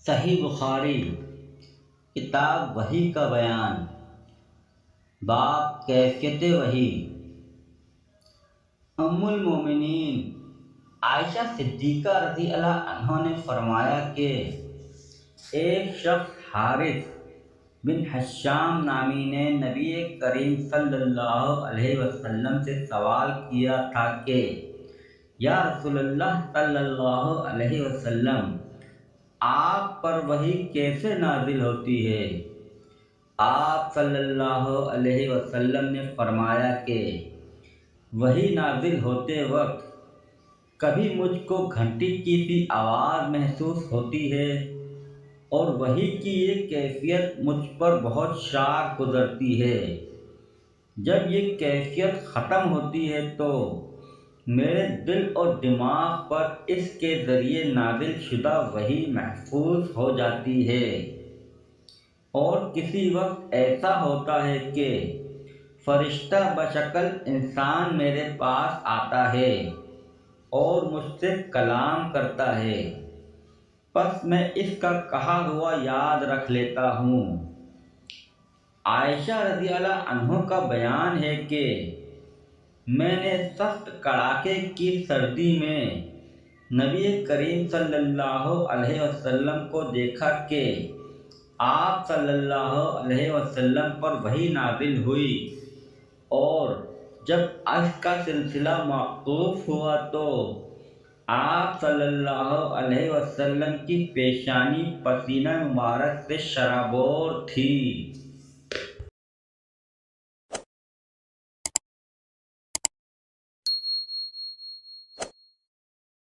صحیح بخاری کتاب وحی کا بیان۔ باب کیفیت وحی۔ ام المومنین عائشہ صدیقہ رضی اللہ عنہا نے فرمایا کہ ایک شخص حارث بن حشام نامی نے نبی کریم صلی اللہ علیہ وسلم سے سوال کیا تھا کہ یا رسول اللہ صلی اللہ علیہ وسلم، آپ پر وحی کیسے نازل ہوتی ہے؟ آپ صلی اللہ علیہ وسلم نے فرمایا کہ وحی نازل ہوتے وقت کبھی مجھ کو گھنٹی کی سی آواز محسوس ہوتی ہے اور وحی کی یہ کیفیت مجھ پر بہت شاق گزرتی ہے۔ جب یہ کیفیت ختم ہوتی ہے تو میرے دل اور دماغ پر اس کے ذریعے نازل شدہ وحی محفوظ ہو جاتی ہے، اور کسی وقت ایسا ہوتا ہے کہ فرشتہ بشکل انسان میرے پاس آتا ہے اور مجھ سے کلام کرتا ہے، پس میں اس کا کہا ہوا یاد رکھ لیتا ہوں۔ عائشہ رضی اللہ عنہ کا بیان ہے کہ میں نے سخت کڑاکے کی سردی میں نبی کریم صلی اللہ علیہ وسلم کو دیکھا کہ آپ صلی اللہ علیہ وسلم پر وحی نازل ہوئی، اور جب اس کا سلسلہ موقوف ہوا تو آپ صلی اللہ علیہ وسلم کی پیشانی پسینہ مبارک سے شرابور تھی۔